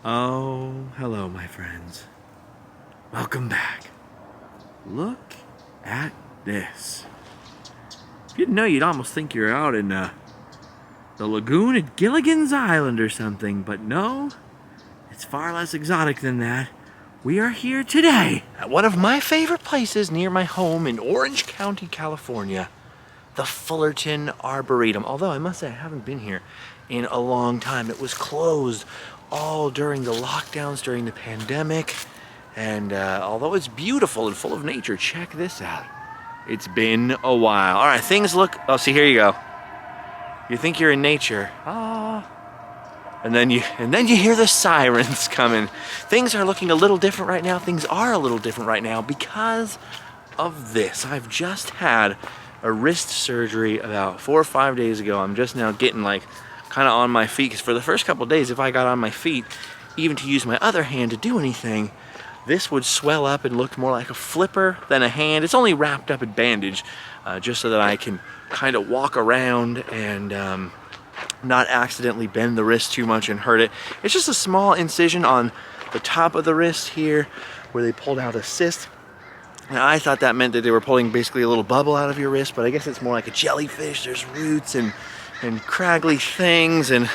Oh, hello, my friends. Welcome back. Look at this. If you didn't know, you'd almost think you're out in the lagoon at Gilligan's Island or something, but no, it's far less exotic than that. We are here today at one of my favorite places near my home in Orange County, California, the Fullerton Arboretum. Although I must say I haven't been here in a long time. It was closed all during the lockdowns during the pandemic, and although it's beautiful and full of nature, check this out. It's been a while. All right, things look, oh, see, here you go. You think you're in nature, and then you hear the sirens coming. Things are looking a little different right now. Things are a little different right now because of this. I've just had a wrist surgery about 4 or 5 days ago. I'm just now getting like kind of on my feet, because for the first couple of days, if I got on my feet, even to use my other hand to do anything, this would swell up and look more like a flipper than a hand. It's only wrapped up in bandage, just so that I can kind of walk around and not accidentally bend the wrist too much and hurt it. It's just a small incision on the top of the wrist here where they pulled out a cyst. And I thought that meant that they were pulling basically a little bubble out of your wrist, but I guess it's more like a jellyfish. There's roots and craggly things, and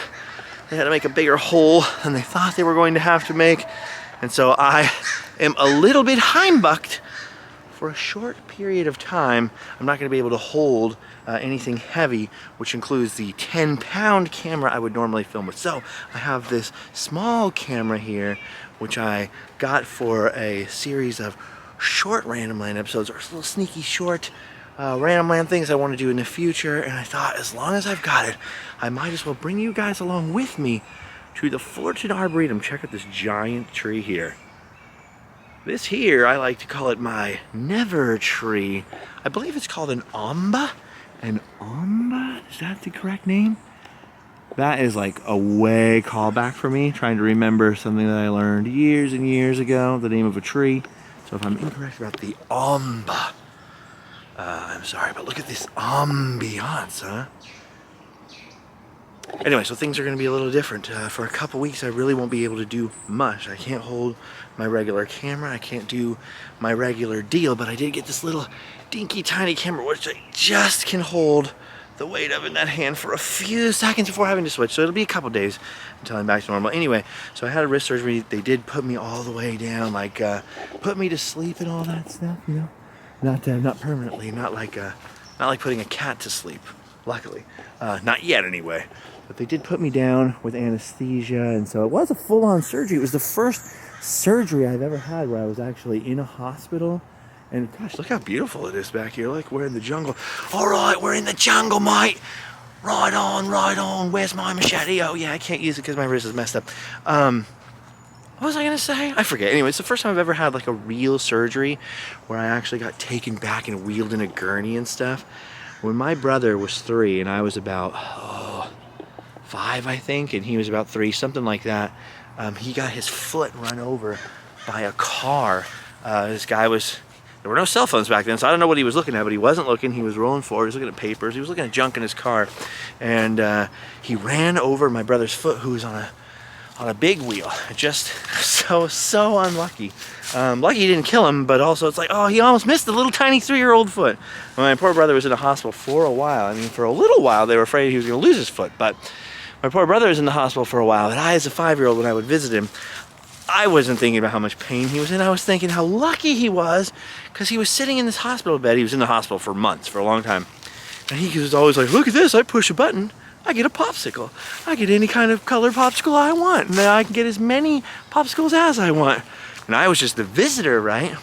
they had to make a bigger hole than they thought they were going to have to make. And so I am a little bit heimbucked for a short period of time. I'm not going to be able to hold anything heavy, which includes the 10-pound camera I would normally film with. So I have this small camera here, which I got for a series of short Randomland episodes, or little sneaky short Randomland things I want to do in the future. And I thought, as long as I've got it, I might as well bring you guys along with me to the Fullerton Arboretum. Check out this giant tree here. This here, I like to call it my never tree. I believe it's called an omba. An omba? Is that the correct name? That is like a way callback for me, trying to remember something that I learned years and years ago, the name of a tree. So if I'm incorrect about the omba, I'm sorry, but look at this ambiance, huh? Anyway, so things are going to be a little different. For a couple weeks, I really won't be able to do much. I can't hold my regular camera. I can't do my regular deal, but I did get this little dinky tiny camera, which I just can hold the weight of in that hand for a few seconds before having to switch. So it'll be a couple days until I'm back to normal. Anyway, so I had a wrist surgery. They did put me all the way down, like put me to sleep and all that stuff, you know? Not permanently, not like putting a cat to sleep, luckily. Not yet, anyway. But they did put me down with anesthesia, and so it was a full-on surgery. It was the first surgery I've ever had where I was actually in a hospital. And gosh, look how beautiful it is back here. Like we're in the jungle. All right, we're in the jungle, mate. Right on, right on. Where's my machete? Oh yeah, I can't use it because my wrist is messed up. What was I gonna say? I forget. Anyway, it's the first time I've ever had like a real surgery where I actually got taken back and wheeled in a gurney and stuff. When my brother was 3 and I was about 5, I think, and he was about 3, something like that, he got his foot run over by a car. This guy was, there were no cell phones back then, so I don't know what he was looking at, but he wasn't looking. He was rolling forward. He was looking at papers. He was looking at junk in his car, and he ran over my brother's foot, who was on a big wheel. Just so unlucky. Lucky he didn't kill him, but also it's like, oh, he almost missed the little tiny 3-year-old foot. Well, my poor brother was in the hospital for a while. I mean, for a little while they were afraid he was going to lose his foot, but my poor brother was in the hospital for a while. And I, as a 5-year-old, when I would visit him, I wasn't thinking about how much pain he was in. I was thinking how lucky he was, because he was sitting in this hospital bed. He was in the hospital for months, for a long time. And he was always like, look at this, I push a button, I get a popsicle. I get any kind of colored popsicle I want. And then I can get as many popsicles as I want. And I was just the visitor, right?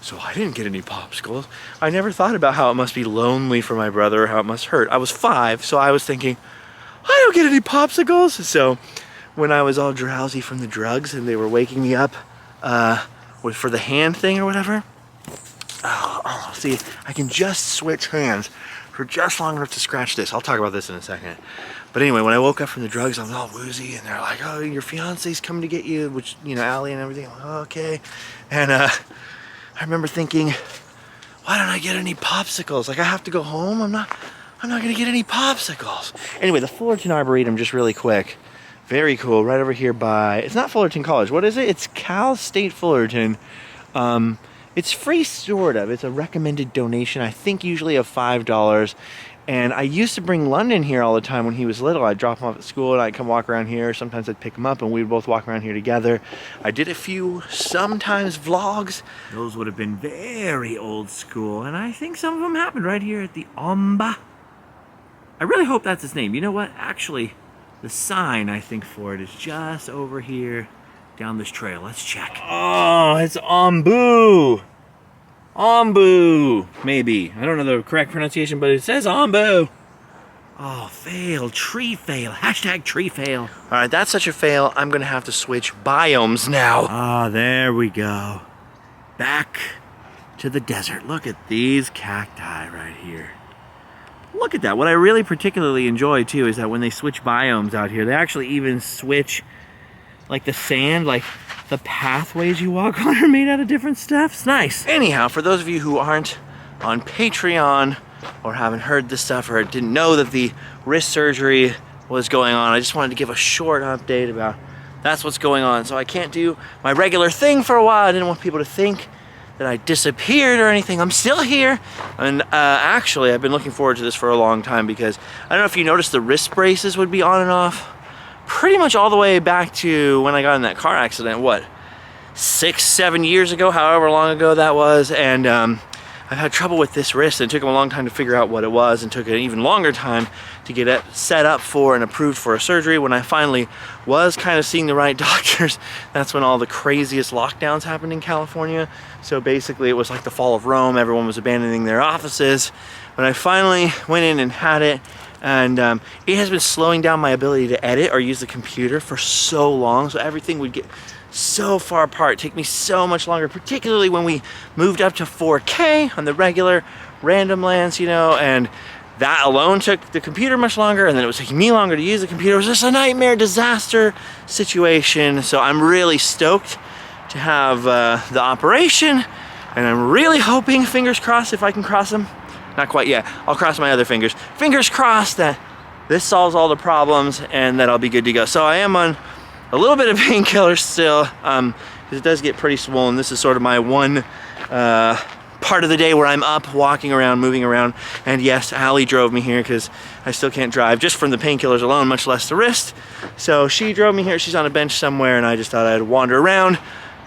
So I didn't get any popsicles. I never thought about how it must be lonely for my brother, how it must hurt. I was 5, so I was thinking, I don't get any popsicles. So when I was all drowsy from the drugs and they were waking me up for the hand thing or whatever, see, I can just switch hands for just long enough to scratch this. I'll talk about this in a second. But anyway, when I woke up from the drugs, I was all woozy, and they're like, oh, your fiance's coming to get you, which, you know, Allie and everything. I'm like, oh, okay. And I remember thinking, why don't I get any popsicles? Like, I have to go home? I'm not gonna get any popsicles. Anyway, the Fullerton Arboretum, just really quick, Very cool. Right over here by, it's not Fullerton College. What is it? It's Cal State Fullerton. It's free, sort of. It's a recommended donation, I think usually of $5. And I used to bring London here all the time when he was little. I'd drop him off at school and I'd come walk around here. Sometimes I'd pick him up and we'd both walk around here together. I did a few, sometimes vlogs. Those would have been very old school. And I think some of them happened right here at the Amba. I really hope that's its name. You know what? Actually, the sign, I think, for it is just over here down this trail. Let's check. Oh, it's Ombu. Ombu, maybe. I don't know the correct pronunciation, but it says Ombu. Oh, fail. Tree fail. Hashtag tree fail. All right, that's such a fail. I'm going to have to switch biomes now. Ah, there we go. Back to the desert. Look at these cacti right here. Look at that. What I really particularly enjoy, too, is that when they switch biomes out here, they actually even switch, like, the sand, like, the pathways you walk on are made out of different stuff. It's nice. Anyhow, for those of you who aren't on Patreon or haven't heard this stuff or didn't know that the wrist surgery was going on, I just wanted to give a short update about that's what's going on. So I can't do my regular thing for a while. I didn't want people to think that I disappeared or anything. I'm still here. And actually, I've been looking forward to this for a long time because I don't know if you noticed the wrist braces would be on and off pretty much all the way back to when I got in that car accident, what, 6-7 years ago, however long ago that was. And I've had trouble with this wrist, and it took them a long time to figure out what it was, and took an even longer time to get it set up for and approved for a surgery. When I finally was kind of seeing the right doctors, that's when all the craziest lockdowns happened in California. So basically it was like the fall of Rome. Everyone was abandoning their offices. When I finally went in and had it, and it has been slowing down my ability to edit or use the computer for so long, so everything would get so far apart, take me so much longer, particularly when we moved up to 4K on the regular Randomlands, you know, and that alone took the computer much longer, and then it was taking me longer to use the computer. It was just a nightmare, disaster situation. So I'm really stoked to have the operation, and I'm really hoping, fingers crossed, if I can cross them. Not quite yet. I'll cross my other fingers. Fingers crossed that this solves all the problems and that I'll be good to go. So I am on a little bit of painkillers still, because it does get pretty swollen. This is sort of my one part of the day where I'm up, walking around, moving around. And yes, Allie drove me here because I still can't drive just from the painkillers alone, much less the wrist. So she drove me here. She's on a bench somewhere, and I just thought I'd wander around,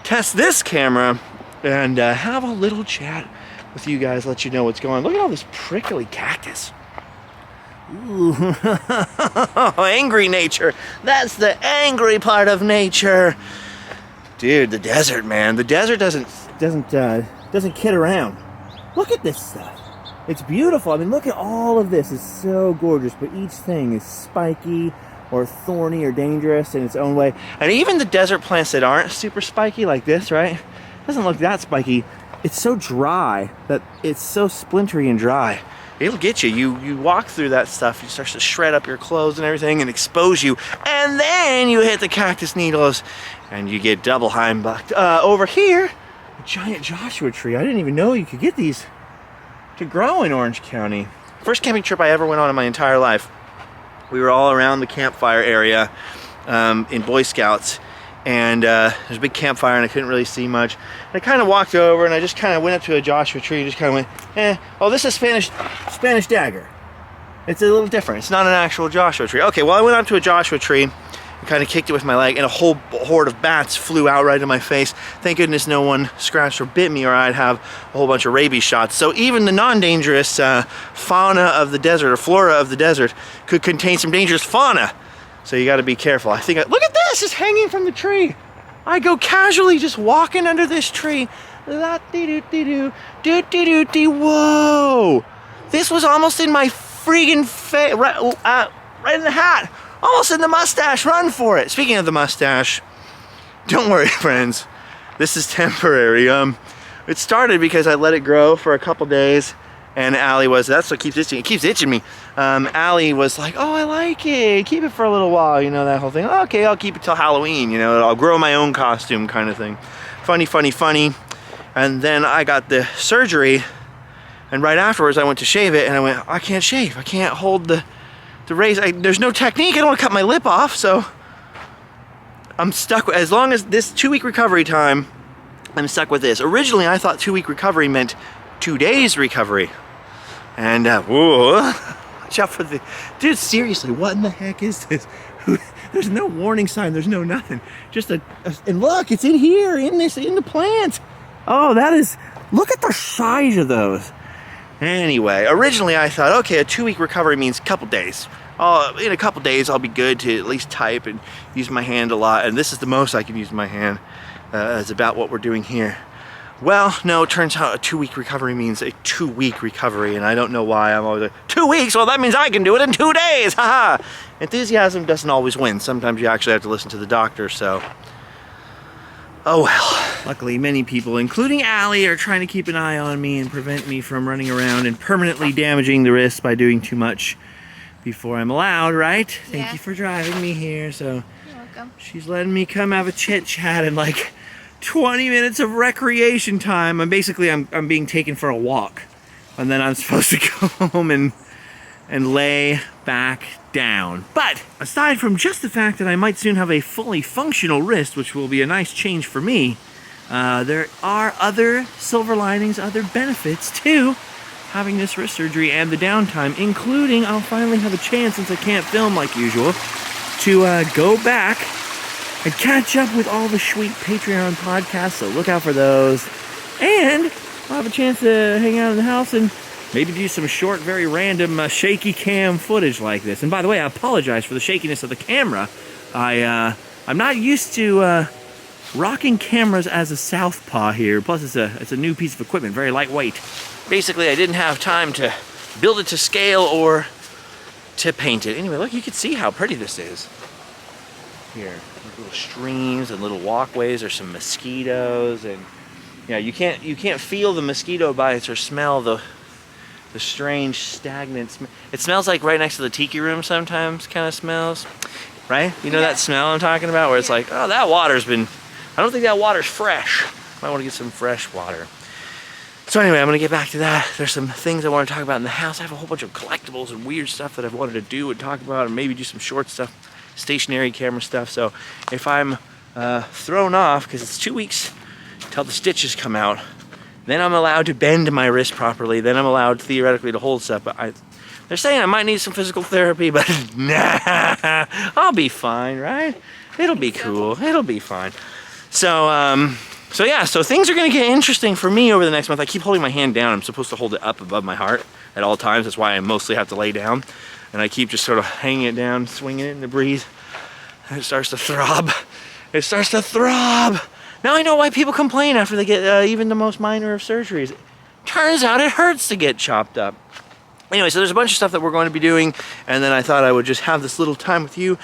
test this camera, and have a little chat with you guys, let you know what's going on. Look at all this prickly cactus. Ooh, angry nature. That's the angry part of nature. Dude, the desert, man. The desert doesn't kid around. Look at this stuff. It's beautiful. I mean, look at all of this. It's so gorgeous, but each thing is spiky or thorny or dangerous in its own way. And even the desert plants that aren't super spiky like this, right? It doesn't look that spiky. It's so dry that it's so splintery and dry. It'll get you. You walk through that stuff, it starts to shred up your clothes and everything and expose you. And then you hit the cactus needles and you get double heimbucked. Over here, a giant Joshua tree. I didn't even know you could get these to grow in Orange County. First camping trip I ever went on in my entire life. We were all around the campfire area in Boy Scouts. And there's a big campfire and I couldn't really see much. And I kind of walked over and I just kind of went up to a Joshua tree, just kind of went, oh, this is Spanish dagger. It's a little different. It's not an actual Joshua tree. Okay, well, I went up to a Joshua tree and kind of kicked it with my leg, and a whole horde of bats flew out right in my face. Thank goodness no one scratched or bit me, or I'd have a whole bunch of rabies shots. So even the non-dangerous fauna of the desert, or flora of the desert, could contain some dangerous fauna. So you got to be careful. I think, look at this, it's hanging from the tree. I go casually just walking under this tree. La-dee-doo-dee-doo, doo-dee-doo-dee. Whoa! This was almost in my freaking face, right in the hat. Almost in the mustache. Run for it. Speaking of the mustache, don't worry, friends. This is temporary. It started because I let it grow for a couple days. And Allie was, that's what keeps itching. It keeps itching me. Allie was like, oh, I like it. Keep it for a little while, you know, that whole thing. Okay, I'll keep it till Halloween, you know, I'll grow my own costume kind of thing. Funny, funny, funny. And then I got the surgery, and right afterwards I went to shave it, and I went, I can't shave. I can't hold the razor. There's no technique. I don't want to cut my lip off, so I'm stuck with, as long as this 2-week recovery time, I'm stuck with this. Originally, I thought 2-week recovery meant 2 days recovery. And, whoa, watch out for the, dude, seriously, what in the heck is this? There's no warning sign, there's no nothing. Just and look, it's in here, in the plant. Oh, that is, look at the size of those. Anyway, originally I thought, okay, a 2-week recovery means a couple days. In a couple days, I'll be good to at least type and use my hand a lot. And this is the most I can use my hand. Is about what we're doing here. Well, no, it turns out a 2-week recovery means a 2-week recovery, and I don't know why I'm always like, 2 weeks? Well, that means I can do it in 2 days, haha! Enthusiasm doesn't always win. Sometimes you actually have to listen to the doctor, so. Oh well. Luckily, many people, including Allie, are trying to keep an eye on me and prevent me from running around and permanently damaging the wrist by doing too much before I'm allowed, right? Yeah. Thank you for driving me here, so. You're welcome. She's letting me come have a chit-chat and like 20 minutes of recreation time. I'm being taken for a walk, and then I'm supposed to go home and lay back down. But aside from just the fact that I might soon have a fully functional wrist, which will be a nice change for me, there are other silver linings, other benefits to having this wrist surgery and the downtime, including I'll finally have a chance, since I can't film like usual, to go back and catch up with all the sweet Patreon podcasts, so look out for those. And I'll have a chance to hang out in the house and maybe do some short, very random shaky cam footage like this. And by the way, I apologize for the shakiness of the camera. I'm not used to rocking cameras as a southpaw here. Plus, it's a new piece of equipment, very lightweight. Basically, I didn't have time to build it to scale or to paint it. Anyway, look, you can see how pretty this is. Here, little streams and little walkways. There's some mosquitoes, and yeah, you can't feel the mosquito bites or smell the strange stagnant smell. It smells like right next to the tiki room sometimes, kind of smells, right? You know that smell I'm talking about, where it's like, oh, that water's been, I don't think that water's fresh. Might want to get some fresh water. So anyway, I'm gonna get back to that. There's some things I want to talk about in the house. I have a whole bunch of collectibles and weird stuff that I've wanted to do and talk about, and maybe do some short stuff, stationary camera stuff. So if I'm thrown off, because it's 2 weeks till the stitches come out, then I'm allowed to bend my wrist properly. Then I'm allowed theoretically to hold stuff. But they're saying I might need some physical therapy, but nah, I'll be fine, right? It'll be cool. It'll be fine. So yeah, so things are gonna get interesting for me over the next month. I keep holding my hand down. I'm supposed to hold it up above my heart at all times. That's why I mostly have to lay down. And I keep just sort of hanging it down, swinging it in the breeze. And it starts to throb. It starts to throb. Now I know why people complain after they get even the most minor of surgeries. Turns out it hurts to get chopped up. Anyway, so there's a bunch of stuff that we're going to be doing, and then I thought I would just have this little time with you.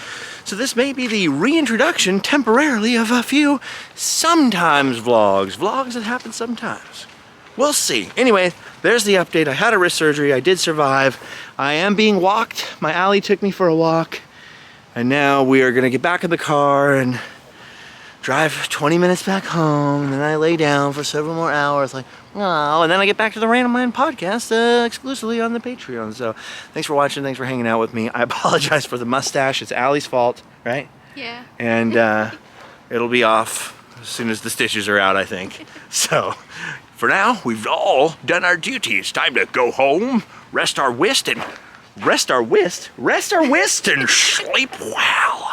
So this may be the reintroduction, temporarily, of a few sometimes vlogs that happen sometimes. We'll see. Anyway, there's the update. I had a wrist surgery. I did survive. I am being walked. My Allie took me for a walk, and now we are gonna get back in the car and drive 20 minutes back home, and then I lay down for several more hours, like, oh, and then I get back to the Randomland podcast exclusively on the Patreon. So thanks for watching, thanks for hanging out with me. I apologize for the mustache. It's Allie's fault, right? Yeah. And it'll be off as soon as the stitches are out, I think. So for now, we've all done our duty. It's time to go home, rest our wrist and sleep well.